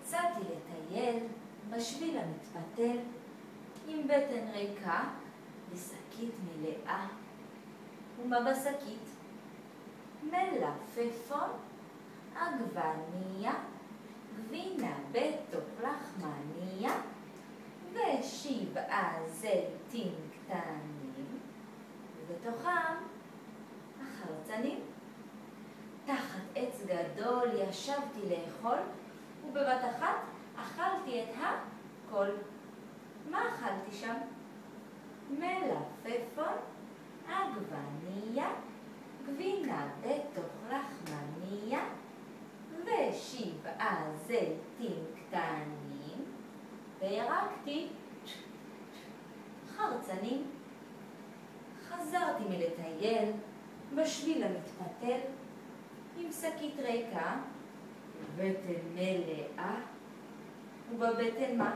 יצאתי לטייל בשביל המתפתל, עם בטן ריקה ושקית מלאה. ומה בשקית? מלפפון, עגבניה, גבינה בתוך לחמניה, ו7 זיתים קטנים, ובתוכם החרצנים. תחת עץ גדול ישבתי לאכול, ובבת אחת אכלתי את הכל. מה אכלתי שם? מלפפון, עגבניה, גבינה בתוך לחמניה, ו7 זיתים קטנים, וירקתי חרצנים. חזרתי מלטייל בשביל המתפתל, עם שקית ריקה ובטן מלאה. ובבטן מה?